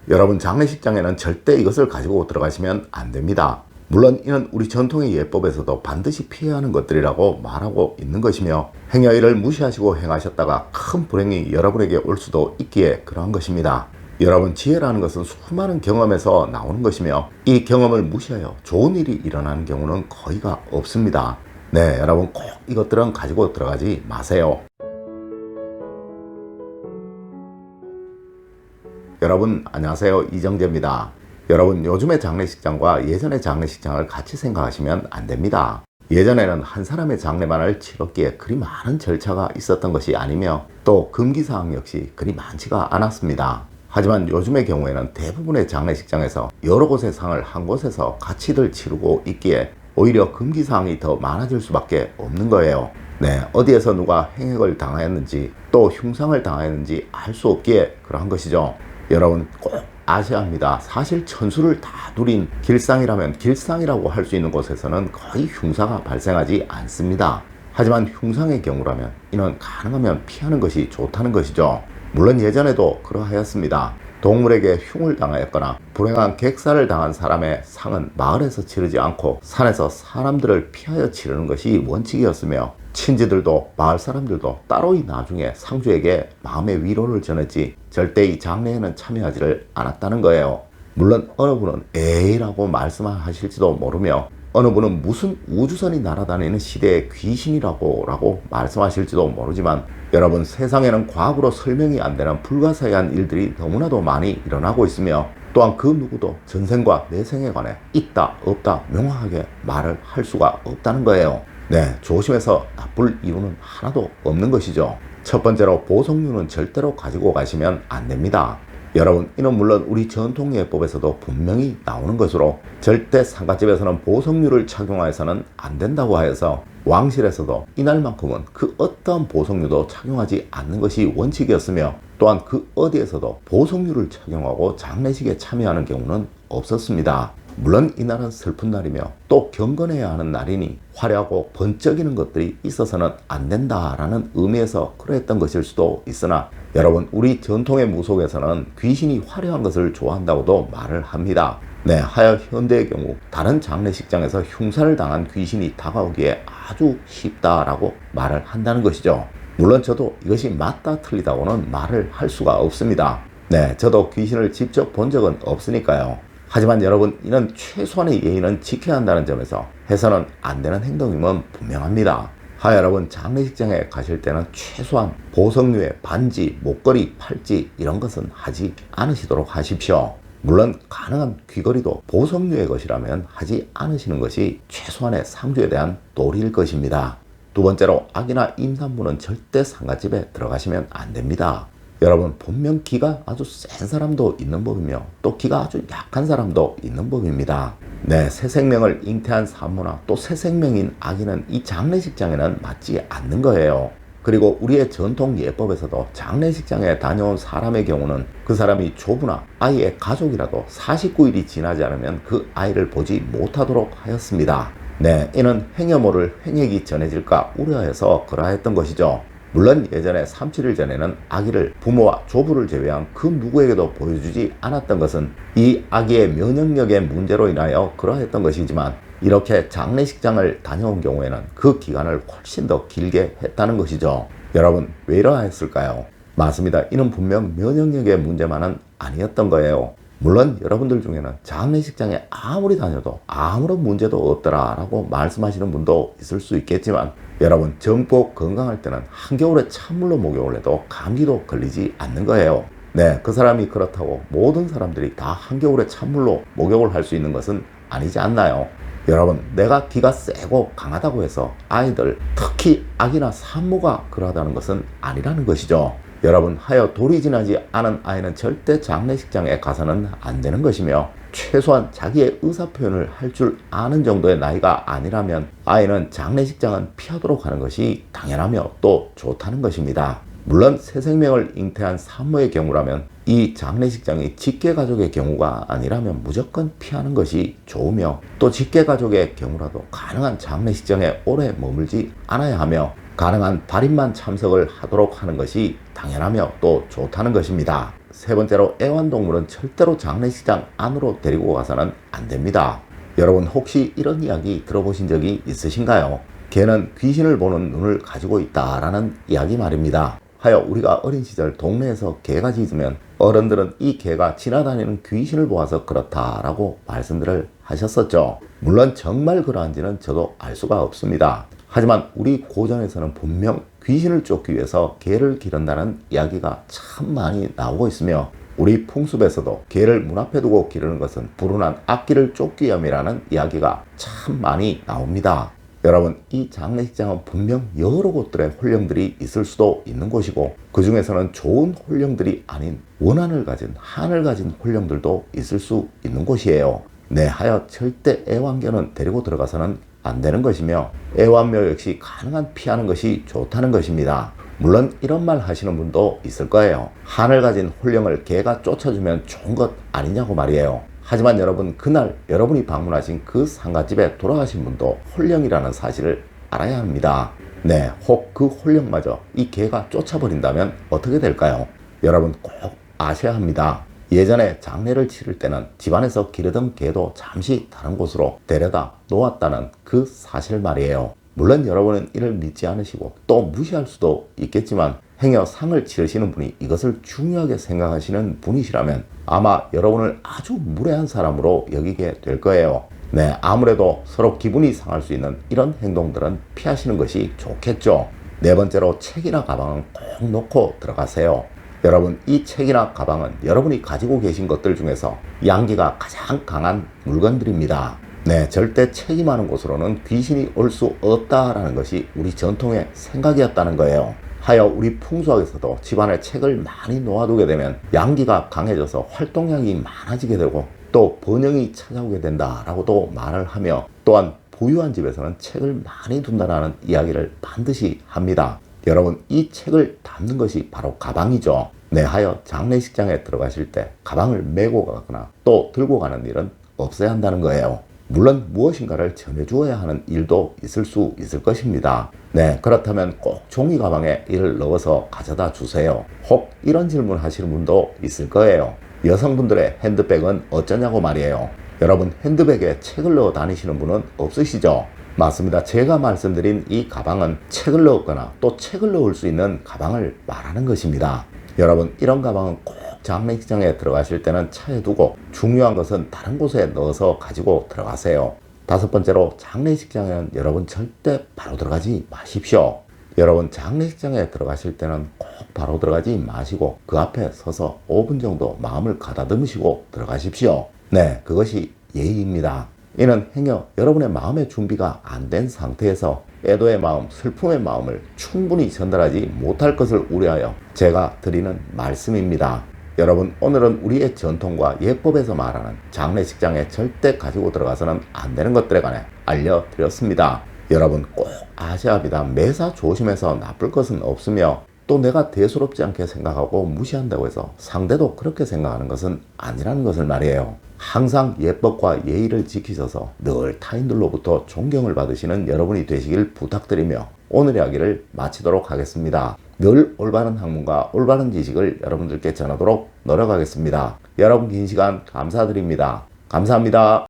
여러분, 장례식장에는 절대 이것을 가지고 들어가시면 안 됩니다. 물론 이는 우리 전통의 예법에서도 반드시 피해야 하는 것들이라고 말하고 있는 것이며, 행여이를 무시하시고 행하셨다가 큰 불행이 여러분에게 올 수도 있기에 그러한 것입니다. 여러분, 지혜라는 것은 수많은 경험에서 나오는 것이며, 이 경험을 무시하여 좋은 일이 일어나는 경우는 거의가 없습니다. 네, 여러분 꼭 이것들은 가지고 들어가지 마세요. 여러분 안녕하세요, 이정재입니다. 여러분, 요즘의 장례식장과 예전의 장례식장을 같이 생각하시면 안 됩니다. 예전에는 한 사람의 장례만을 치렀기에 그리 많은 절차가 있었던 것이 아니며, 또 금기사항 역시 그리 많지가 않았습니다. 하지만 요즘의 경우에는 대부분의 장례식장에서 여러 곳의 상을 한 곳에서 같이들 치르고 있기에 오히려 금기사항이 더 많아질 수밖에 없는 거예요. 네, 어디에서 누가 행액을 당하였는지 또 흉상을 당하였는지 알 수 없기에 그러한 것이죠. 여러분 꼭 아셔야 합니다. 사실 천수를 다 누린 길상이라면 길상이라고 할 수 있는 곳에서는 거의 흉사가 발생하지 않습니다. 하지만 흉상의 경우라면 이는 가능하면 피하는 것이 좋다는 것이죠. 물론 예전에도 그러하였습니다. 동물에게 흉을 당하였거나 불행한 객사를 당한 사람의 상은 마을에서 치르지 않고 산에서 사람들을 피하여 치르는 것이 원칙이었으며, 친지들도 마을 사람들도 따로이 나중에 상주에게 마음의 위로를 전했지 절대 이 장례에는 참여하지를 않았다는 거예요. 물론 어느 분은 에이라고 말씀하실지도 모르며, 어느 분은 무슨 우주선이 날아다니는 시대의 귀신이라고 말씀하실지도 모르지만, 여러분, 세상에는 과학으로 설명이 안 되는 불가사의한 일들이 너무나도 많이 일어나고 있으며, 또한 그 누구도 전생과 내생에 관해 있다 없다 명확하게 말을 할 수가 없다는 거예요. 네, 조심해서 나쁠 이유는 하나도 없는 것이죠. 첫 번째로, 보석류는 절대로 가지고 가시면 안 됩니다. 여러분, 이는 물론 우리 전통예법에서도 분명히 나오는 것으로, 절대 상갓집에서는 보석류를 착용하여서는 안 된다고 하여서 왕실에서도 이날만큼은 그 어떠한 보석류도 착용하지 않는 것이 원칙이었으며, 또한 그 어디에서도 보석류를 착용하고 장례식에 참여하는 경우는 없었습니다. 물론 이날은 슬픈 날이며 또 경건해야 하는 날이니 화려하고 번쩍이는 것들이 있어서는 안 된다라는 의미에서 그러했던 것일 수도 있으나, 여러분, 우리 전통의 무속에서는 귀신이 화려한 것을 좋아한다고도 말을 합니다. 네, 하여 현대의 경우 다른 장례식장에서 흉사를 당한 귀신이 다가오기에 아주 쉽다라고 말을 한다는 것이죠. 물론 저도 이것이 맞다 틀리다고는 말을 할 수가 없습니다. 네, 저도 귀신을 직접 본 적은 없으니까요. 하지만 여러분, 이는 최소한의 예의는 지켜야 한다는 점에서 해서는 안 되는 행동임은 분명합니다. 여러분, 장례식장에 가실 때는 최소한 보석류의 반지, 목걸이, 팔찌 이런 것은 하지 않으시도록 하십시오. 물론 가능한 귀걸이도 보석류의 것이라면 하지 않으시는 것이 최소한의 상주에 대한 도리일 것입니다. 두 번째로, 아기나 임산부는 절대 상갓집에 들어가시면 안 됩니다. 여러분, 분명 기가 아주 센 사람도 있는 법이며 또 기가 아주 약한 사람도 있는 법입니다. 네, 새 생명을 잉태한 산모나 또 새 생명인 아기는 이 장례식장에는 맞지 않는 거예요. 그리고 우리의 전통 예법에서도 장례식장에 다녀온 사람의 경우는 그 사람이 조부나 아이의 가족이라도 49일이 지나지 않으면 그 아이를 보지 못하도록 하였습니다. 네, 이는 행여모를 행액이 전해질까 우려해서 그러했던 것이죠. 물론 예전에 37일 전에는 아기를 부모와 조부를 제외한 그 누구에게도 보여주지 않았던 것은 이 아기의 면역력의 문제로 인하여 그러했던 것이지만, 이렇게 장례식장을 다녀온 경우에는 그 기간을 훨씬 더 길게 했다는 것이죠. 여러분, 왜 이러했을까요? 맞습니다. 이는 분명 면역력의 문제만은 아니었던 거예요. 물론 여러분들 중에는 장례식장에 아무리 다녀도 아무런 문제도 없더라라고 말씀하시는 분도 있을 수 있겠지만, 여러분, 젊고 건강할 때는 한겨울에 찬물로 목욕을 해도 감기도 걸리지 않는 거예요. 네, 그 사람이 그렇다고 모든 사람들이 다 한겨울에 찬물로 목욕을 할 수 있는 것은 아니지 않나요? 여러분, 내가 기가 세고 강하다고 해서 아이들, 특히 아기나 산모가 그러하다는 것은 아니라는 것이죠. 여러분, 하여 돌이 지나지 않은 아이는 절대 장례식장에 가서는 안 되는 것이며, 최소한 자기의 의사표현을 할 줄 아는 정도의 나이가 아니라면 아이는 장례식장은 피하도록 하는 것이 당연하며 또 좋다는 것입니다. 물론 새 생명을 잉태한 산모의 경우라면, 이 장례식장이 직계가족의 경우가 아니라면 무조건 피하는 것이 좋으며, 또 직계가족의 경우라도 가능한 장례식장에 오래 머물지 않아야 하며 가능한 발인만 참석을 하도록 하는 것이 당연하며 또 좋다는 것입니다. 세 번째로 애완동물은 절대로 장례식장 안으로 데리고 가서는 안 됩니다. 여러분 혹시 이런 이야기 들어보신 적이 있으신가요? 개는 귀신을 보는 눈을 가지고 있다라는 이야기 말입니다. 하여 우리가 어린 시절 동네에서 개가 짖으면 어른들은 이 개가 지나다니는 귀신을 보아서 그렇다라고 말씀들을 하셨었죠. 물론 정말 그러한지는 저도 알 수가 없습니다. 하지만 우리 고전에서는 분명 귀신을 쫓기 위해서 개를 기른다는 이야기가 참 많이 나오고 있으며 우리 풍습에서도 개를 문 앞에 두고 기르는 것은 불운한 악기를 쫓기 위함이라는 이야기가 참 많이 나옵니다. 여러분, 이 장례식장은 분명 여러 곳들의 혼령들이 있을 수도 있는 곳이고 그 중에서는 좋은 혼령들이 아닌 원한을 가진 한을 가진 혼령들도 있을 수 있는 곳이에요. 네, 하여 절대 애완견은 데리고 들어가서는 안 되는 것이며 애완묘 역시 가능한 피하는 것이 좋다는 것입니다. 물론 이런 말 하시는 분도 있을 거예요. 한을 가진 혼령을 개가 쫓아주면 좋은 것 아니냐고 말이에요. 하지만 여러분, 그날 여러분이 방문하신 그 상가집에 돌아가신 분도 혼령이라는 사실을 알아야 합니다. 네, 혹 그 혼령마저 이 개가 쫓아버린다면 어떻게 될까요? 여러분 꼭 아셔야 합니다. 예전에 장례를 치를 때는 집안에서 기르던 개도 잠시 다른 곳으로 데려다 놓았다는 그 사실 말이에요. 물론 여러분은 이를 믿지 않으시고 또 무시할 수도 있겠지만 행여 상을 치르시는 분이 이것을 중요하게 생각하시는 분이시라면 아마 여러분을 아주 무례한 사람으로 여기게 될 거예요. 네, 아무래도 서로 기분이 상할 수 있는 이런 행동들은 피하시는 것이 좋겠죠. 네 번째로 책이나 가방은 꼭 놓고 들어가세요. 여러분, 이 책이나 가방은 여러분이 가지고 계신 것들 중에서 양기가 가장 강한 물건들입니다. 네, 절대 책이 많은 곳으로는 귀신이 올 수 없다라는 것이 우리 전통의 생각이었다는 거예요. 하여 우리 풍수학에서도 집안에 책을 많이 놓아두게 되면 양기가 강해져서 활동량이 많아지게 되고 또 번영이 찾아오게 된다라고도 말을 하며 또한 부유한 집에서는 책을 많이 둔다라는 이야기를 반드시 합니다. 여러분, 이 책을 담는 것이 바로 가방이죠. 네, 하여 장례식장에 들어가실 때 가방을 메고 가거나 또 들고 가는 일은 없어야 한다는 거예요. 물론 무엇인가를 전해주어야 하는 일도 있을 수 있을 것입니다. 네, 그렇다면 꼭 종이 가방에 이를 넣어서 가져다 주세요. 혹 이런 질문 하시는 분도 있을 거예요. 여성분들의 핸드백은 어쩌냐고 말이에요. 여러분, 핸드백에 책을 넣어 다니시는 분은 없으시죠? 맞습니다. 제가 말씀드린 이 가방은 책을 넣었거나 또 책을 넣을 수 있는 가방을 말하는 것입니다. 여러분, 이런 가방은 꼭 장례식장에 들어가실 때는 차에 두고 중요한 것은 다른 곳에 넣어서 가지고 들어가세요. 다섯 번째로, 장례식장에는 여러분 절대 바로 들어가지 마십시오. 여러분, 장례식장에 들어가실 때는 꼭 바로 들어가지 마시고 그 앞에 서서 5분 정도 마음을 가다듬으시고 들어가십시오. 네, 그것이 예의입니다. 이는 행여 여러분의 마음의 준비가 안 된 상태에서 애도의 마음, 슬픔의 마음을 충분히 전달하지 못할 것을 우려하여 제가 드리는 말씀입니다. 여러분, 오늘은 우리의 전통과 예법에서 말하는 장례식장에 절대 가지고 들어가서는 안 되는 것들에 관해 알려드렸습니다. 여러분 꼭 아셔야 합니다. 매사 조심해서 나쁠 것은 없으며 또 내가 대수롭지 않게 생각하고 무시한다고 해서 상대도 그렇게 생각하는 것은 아니라는 것을 말이에요. 항상 예법과 예의를 지키셔서 늘 타인들로부터 존경을 받으시는 여러분이 되시길 부탁드리며 오늘 이야기를 마치도록 하겠습니다. 늘 올바른 학문과 올바른 지식을 여러분들께 전하도록 노력하겠습니다. 여러분 긴 시간 감사드립니다. 감사합니다.